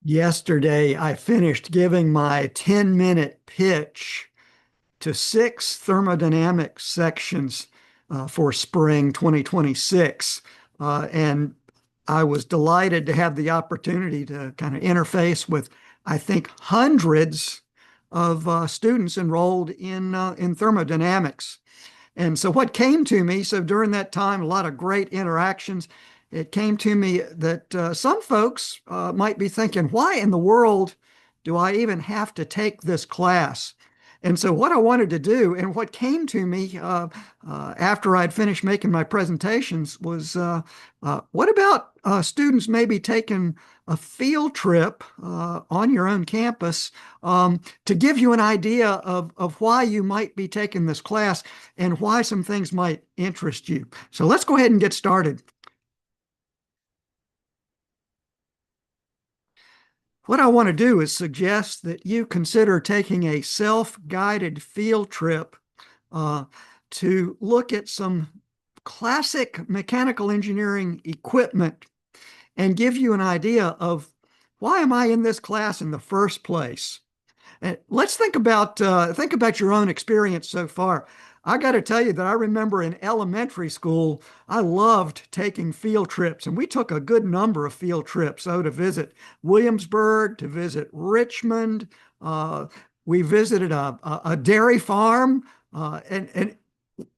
Yesterday, I finished giving my 10-minute pitch to six thermodynamics sections for spring 2026. And I was delighted to have the opportunity to kind of interface with, I think, hundreds of students enrolled in thermodynamics. And so, what came to me, so during that time, a lot of great interactions. It came to me that some folks might be thinking, why in the world do I even have to take this class? And so, what I wanted to do, and what came to me after I'd finished making my presentations, was what about students maybe taking a field trip on your own campus to give you an idea of why you might be taking this class and why some things might interest you. So, let's go ahead and get started. What I want to do is suggest that you consider taking a self-guided field trip uh, to look at some classic mechanical engineering equipment and give you an idea of why am I in this class in the first place? And let's think about your own experience so far. I got to tell you that I remember in elementary school, I loved taking field trips, and we took a good number of field trips. So to visit Williamsburg, to visit Richmond, uh, we visited a dairy farm, and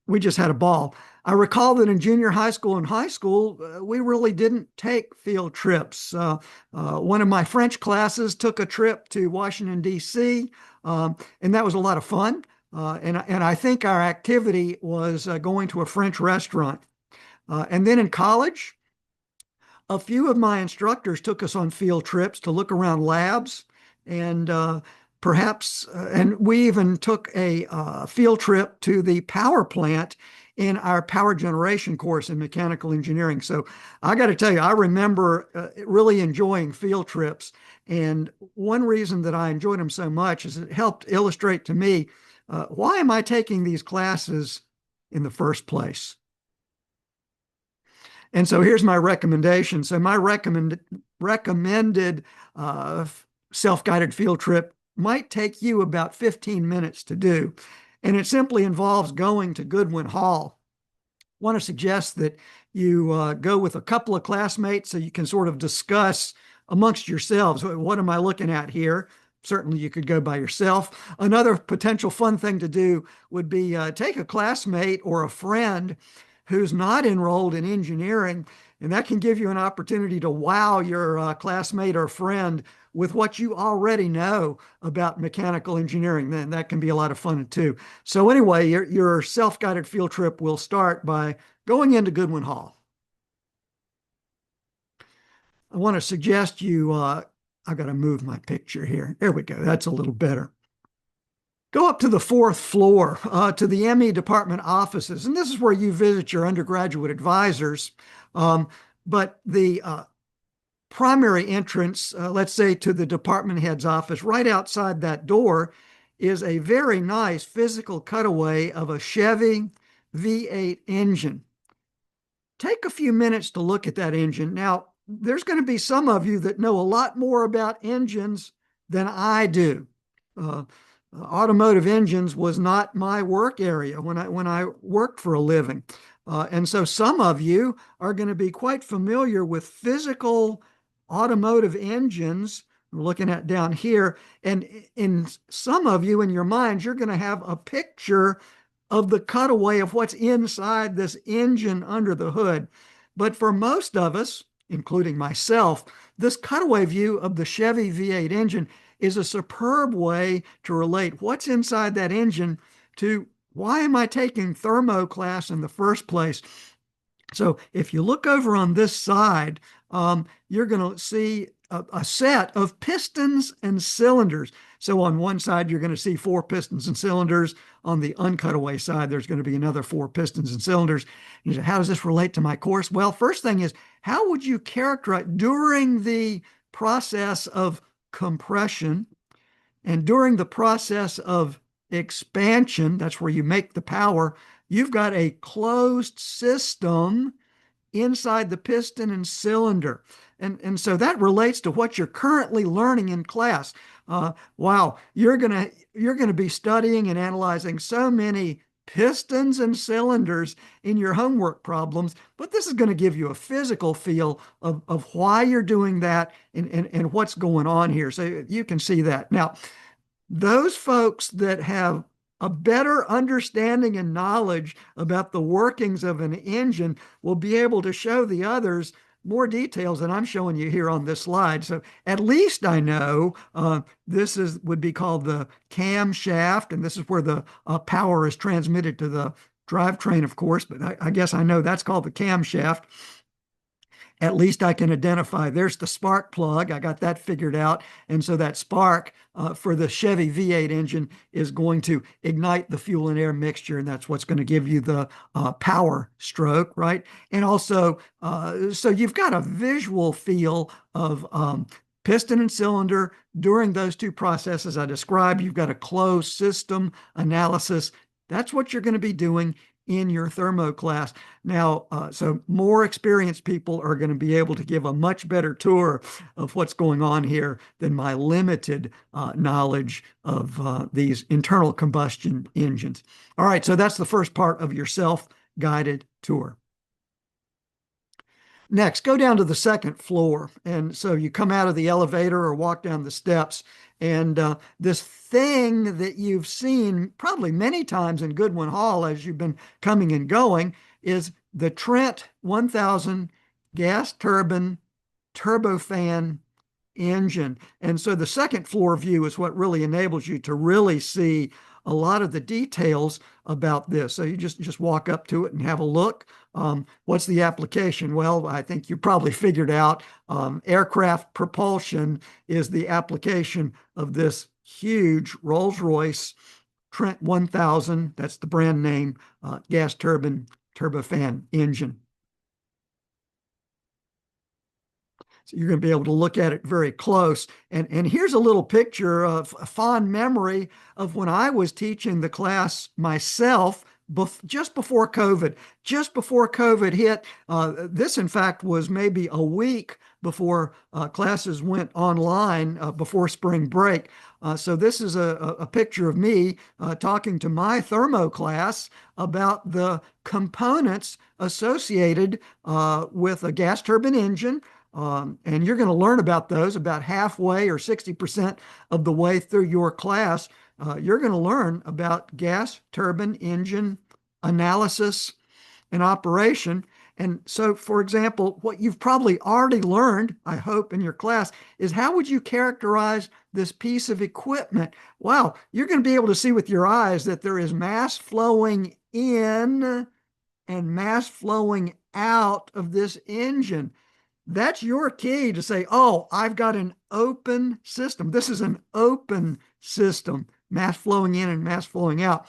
we just had a ball. I recall that in junior high school and high school, we really didn't take field trips. One of my French classes took a trip to Washington, D.C., and that was a lot of fun. And I think our activity was going to a French restaurant. And then in college, a few of my instructors took us on field trips to look around labs and and we even took a field trip to the power plant in our power generation course in mechanical engineering. So I got to tell you, I remember really enjoying field trips. And one reason that I enjoyed them so much is it helped illustrate to me why am I taking these classes in the first place? And so here's my recommendation. So my recommended uh, self-guided field trip might take you about 15 minutes to do. And it simply involves going to Goodwin Hall. I want to suggest that you go with a couple of classmates so you can sort of discuss amongst yourselves, what am I looking at here? Certainly, you could go by yourself. Another potential fun thing to do would be take a classmate or a friend who's not enrolled in engineering, and that can give you an opportunity to wow your classmate or friend with what you already know about mechanical engineering. Then that can be a lot of fun too. So anyway, your self-guided field trip will start by going into Goodwin Hall. I want to suggest you, I've got to move my picture here. There we go. That's a little better. Go up to the fourth floor to the ME department offices, and this is where you visit your undergraduate advisors. But the primary entrance, let's say to the department head's office, right outside that door is a very nice physical cutaway of a Chevy V8 engine. Take a few minutes to look at that engine. Now, there's going to be some of you that know a lot more about engines than I do. Automotive engines was not my work area when I worked for a living. And so some of you are going to be quite familiar with physical automotive engines. We're looking at down here. And in some of you, in your minds, you're going to have a picture of the cutaway of what's inside this engine under the hood. But for most of us, including myself, this cutaway view of the Chevy V8 engine is a superb way to relate what's inside that engine to why am I taking thermo class in the first place. So if you look over on this side, you're going to see a set of pistons and cylinders. So on one side, you're going to see four pistons and cylinders. On the uncutaway side, there's going to be another four pistons and cylinders. You say, how does this relate to my course? Well, first thing is, how would you characterize during the process of compression and during the process of expansion, that's where you make the power, you've got a closed system inside the piston and cylinder. And so that relates to what you're currently learning in class. Wow, you're gonna be studying and analyzing so many pistons and cylinders in your homework problems, but this is going to give you a physical feel of why you're doing that and what's going on here. So you can see that. Now, those folks that have a better understanding and knowledge about the workings of an engine will be able to show the others more details than I'm showing you here on this slide. So at least I know this would be called the camshaft, and this is where the power is transmitted to the drivetrain, of course, but I guess I know that's called the camshaft. At least I can identify there's the spark plug. I got that figured out. And so that spark for the Chevy V8 engine is going to ignite the fuel and air mixture. And that's what's going to give you the power stroke, right? And also, so you've got a visual feel of piston and cylinder during those two processes I described. You've got a closed system analysis. That's what you're going to be doing in your thermo class. Now, so more experienced people are going to be able to give a much better tour of what's going on here than my limited knowledge of these internal combustion engines. All right, so that's the first part of your self-guided tour. Next, go down to the second floor. And so you come out of the elevator or walk down the steps, and this thing that you've seen probably many times in Goodwin Hall as you've been coming and going is the Trent 1000 gas turbine turbofan engine. And so the second floor view is what really enables you to really see a lot of the details about this. So you just walk up to it and have a look. What's the application? Well, I think you probably figured out aircraft propulsion is the application of this huge Rolls-Royce Trent 1000, that's the brand name, gas turbine turbofan engine. So you're going to be able to look at it very close. And here's a little picture of a fond memory of when I was teaching the class myself just before COVID. Just before COVID hit, this in fact was maybe a week before classes went online before spring break. So this is a picture of me talking to my thermo class about the components associated with a gas turbine engine. And you're going to learn about those about halfway or 60% of the way through your class. You're going to learn about gas turbine engine analysis and operation. And so, for example, what you've probably already learned, I hope, in your class is how would you characterize this piece of equipment? Wow, you're going to be able to see with your eyes that there is mass flowing in and mass flowing out of this engine. That's your key to say, oh, I've got an open system. This is an open system, mass flowing in and mass flowing out.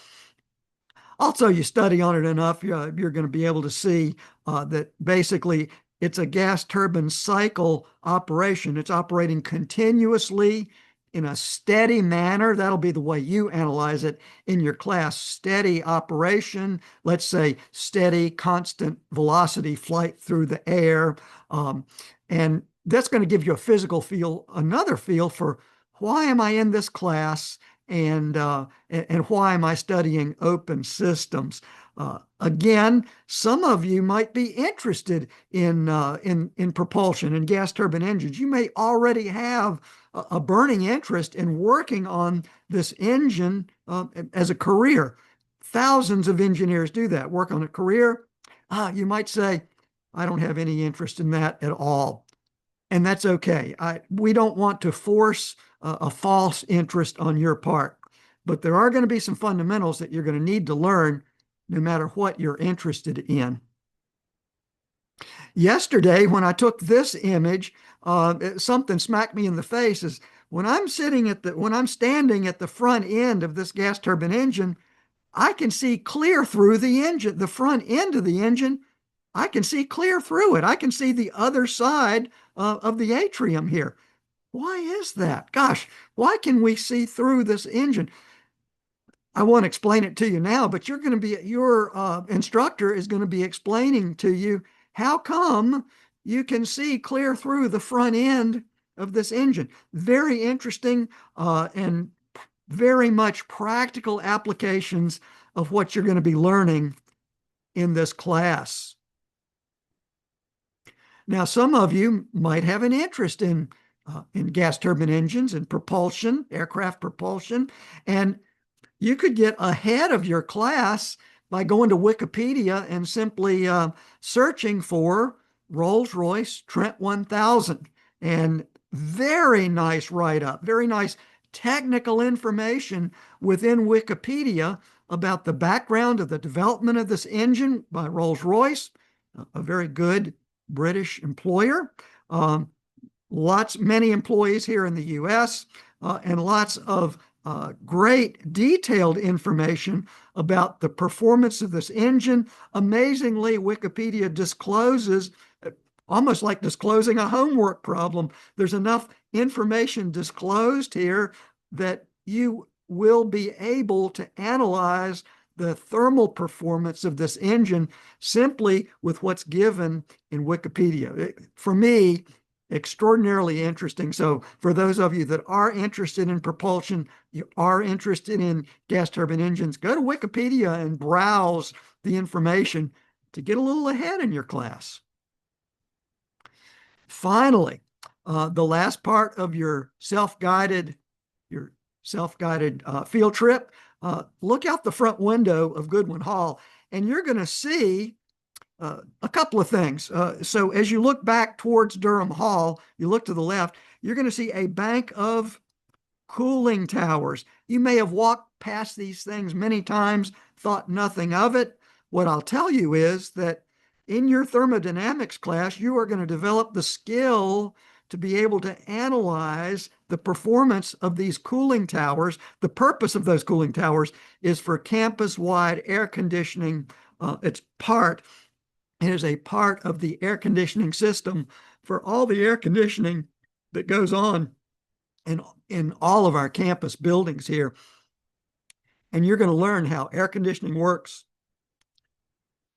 Also, you study on it enough, you're going to be able to see that basically it's a gas turbine cycle operation. It's operating continuously in a steady manner. That'll be the way you analyze it in your class. Steady operation, let's say steady, constant velocity flight through the air. And that's going to give you a physical feel, another feel for why am I in this class and why am I studying open systems? Again, some of you might be interested in propulsion and gas turbine engines. You may already have a burning interest in working on this engine as a career. Thousands of engineers do that, work on a career. You might say, I don't have any interest in that at all. And that's okay. We don't want to force a false interest on your part, but there are going to be some fundamentals that you're going to need to learn no matter what you're interested in. Yesterday, when I took this image, something smacked me in the face. Is when I'm standing at the front end of this gas turbine engine, I can see clear through the engine, the front end of the engine. I can see clear through it. I can see the other side of the atrium here. Why is that? Gosh, why can we see through this engine? I won't explain it to you now, but your instructor is going to be explaining to you how come you can see clear through the front end of this engine. Very interesting and very much practical applications of what you're going to be learning in this class. Now, some of you might have an interest in gas turbine engines and propulsion, aircraft propulsion, and you could get ahead of your class by going to Wikipedia and simply searching for Rolls-Royce Trent 1000. And very nice write-up, very nice technical information within Wikipedia about the background of the development of this engine by Rolls-Royce, a very good British employer. Many employees here in the US, and lots of great detailed information about the performance of this engine. Amazingly, Wikipedia discloses, almost like disclosing a homework problem, there's enough information disclosed here that you will be able to analyze the thermal performance of this engine simply with what's given in Wikipedia. For me, extraordinarily interesting. So for those of you that are interested in propulsion, you are interested in gas turbine engines, go to Wikipedia and browse the information to get a little ahead in your class. Finally, the last part of your self-guided field trip, look out the front window of Goodwin Hall, and you're going to see a couple of things. So as you look back towards Durham Hall, you look to the left, you're going to see a bank of cooling towers. You may have walked past these things many times, thought nothing of it. What I'll tell you is that in your thermodynamics class, you are going to develop the skill to be able to analyze the performance of these cooling towers. The purpose of those cooling towers is for campus-wide air conditioning. It is a part of the air conditioning system for all the air conditioning that goes on in all of our campus buildings here. And you're going to learn how air conditioning works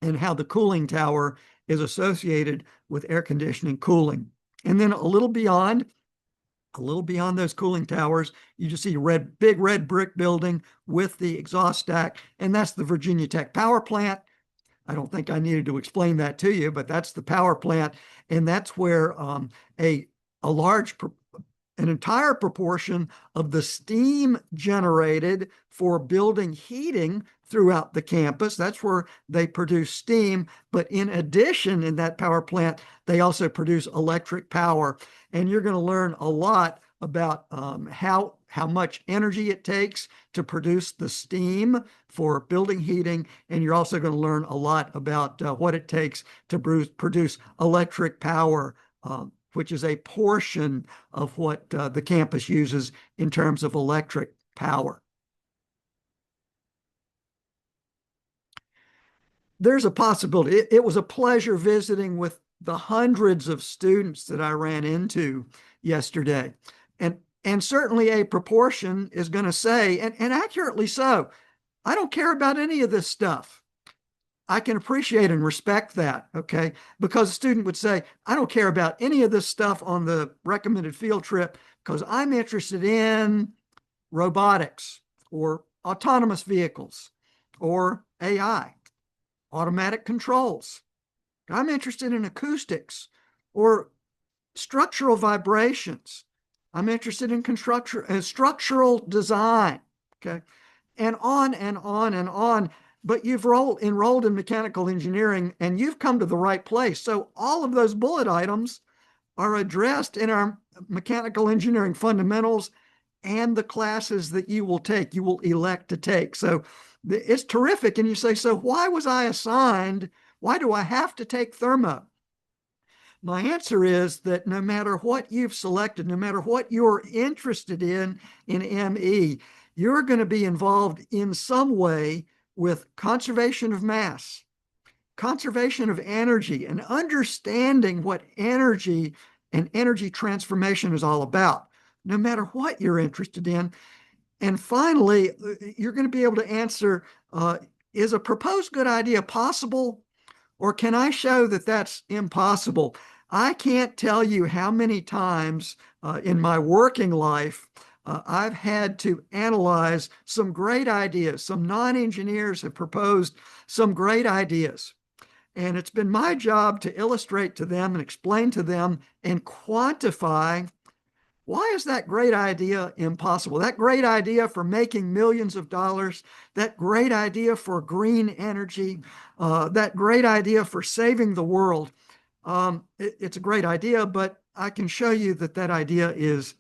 and how the cooling tower is associated with air conditioning cooling. And then a little beyond those cooling towers, you just see a big red brick building with the exhaust stack, and that's the Virginia Tech power plant. I don't think I needed to explain that to you, but that's the power plant, and that's where an entire proportion of the steam generated for building heating throughout the campus, that's where they produce steam. But in addition, in that power plant, they also produce electric power. And you're going to learn a lot about how much energy it takes to produce the steam for building heating. And you're also going to learn a lot about what it takes to produce electric power, which is a portion of what the campus uses in terms of electric power. There's a possibility. It was a pleasure visiting with the hundreds of students that I ran into yesterday. And certainly a proportion is going to say, and accurately so, I don't care about any of this stuff. I can appreciate and respect that, okay? Because a student would say, I don't care about any of this stuff on the recommended field trip because I'm interested in robotics or autonomous vehicles or AI, automatic controls. I'm interested in acoustics or structural vibrations. I'm interested in structural design, okay? And on and on and on. But you've enrolled in mechanical engineering and you've come to the right place. So all of those bullet items are addressed in our mechanical engineering fundamentals and the classes that you will elect to take. So it's terrific. And you say, so why was I assigned? Why do I have to take thermo? My answer is that no matter what you've selected, no matter what you're interested in ME, you're going to be involved in some way with conservation of mass, conservation of energy, and understanding what energy and energy transformation is all about, no matter what you're interested in. And finally, you're going to be able to answer, is a proposed good idea possible, or can I show that that's impossible? I can't tell you how many times in my working life I've had to analyze some great ideas. Some non-engineers have proposed some great ideas. And it's been my job to illustrate to them and explain to them and quantify, why is that great idea impossible? That great idea for making millions of dollars, that great idea for green energy, that great idea for saving the world. It's a great idea, but I can show you that that idea is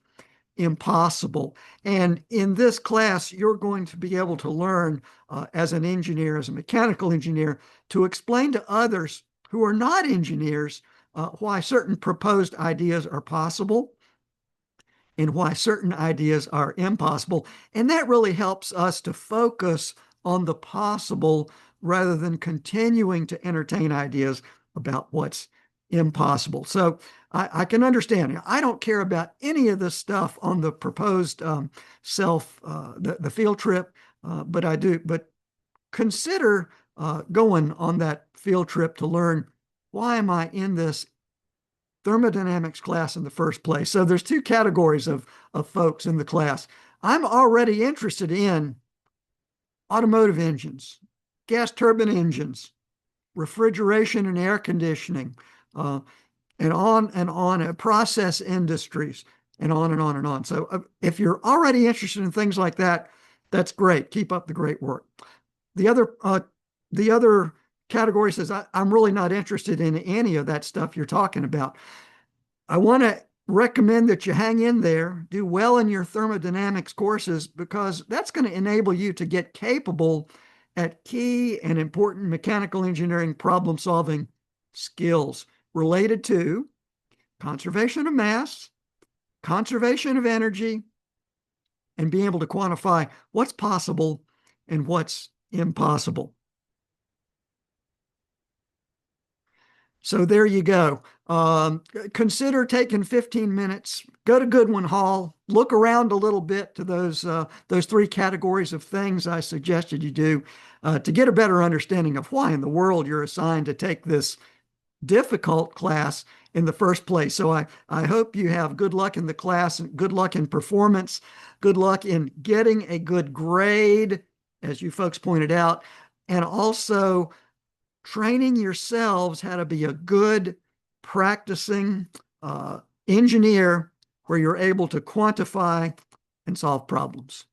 impossible. And in this class, you're going to be able to learn as an engineer, as a mechanical engineer, to explain to others who are not engineers why certain proposed ideas are possible and why certain ideas are impossible. And that really helps us to focus on the possible rather than continuing to entertain ideas about what's impossible. So I can understand. I don't care about any of this stuff on the proposed the field trip, but I do. But consider going on that field trip to learn, why am I in this thermodynamics class in the first place? So there's two categories of folks in the class. I'm already interested in automotive engines, gas turbine engines, refrigeration and air conditioning, and on, process industries, and on and on and on. So if you're already interested in things like that, that's great. Keep up the great work. The other category says, I'm really not interested in any of that stuff you're talking about. I want to recommend that you hang in there, do well in your thermodynamics courses, because that's going to enable you to get capable at key and important mechanical engineering problem solving skills related to conservation of mass, conservation of energy, and being able to quantify what's possible and what's impossible. So there you go. Consider taking 15 minutes, go to Goodwin Hall, look around a little bit to those three categories of things I suggested you do to get a better understanding of why in the world you're assigned to take this difficult class in the first place. So I hope you have good luck in the class, and good luck in performance, good luck in getting a good grade, as you folks pointed out, and also training yourselves how to be a good practicing engineer where you're able to quantify and solve problems.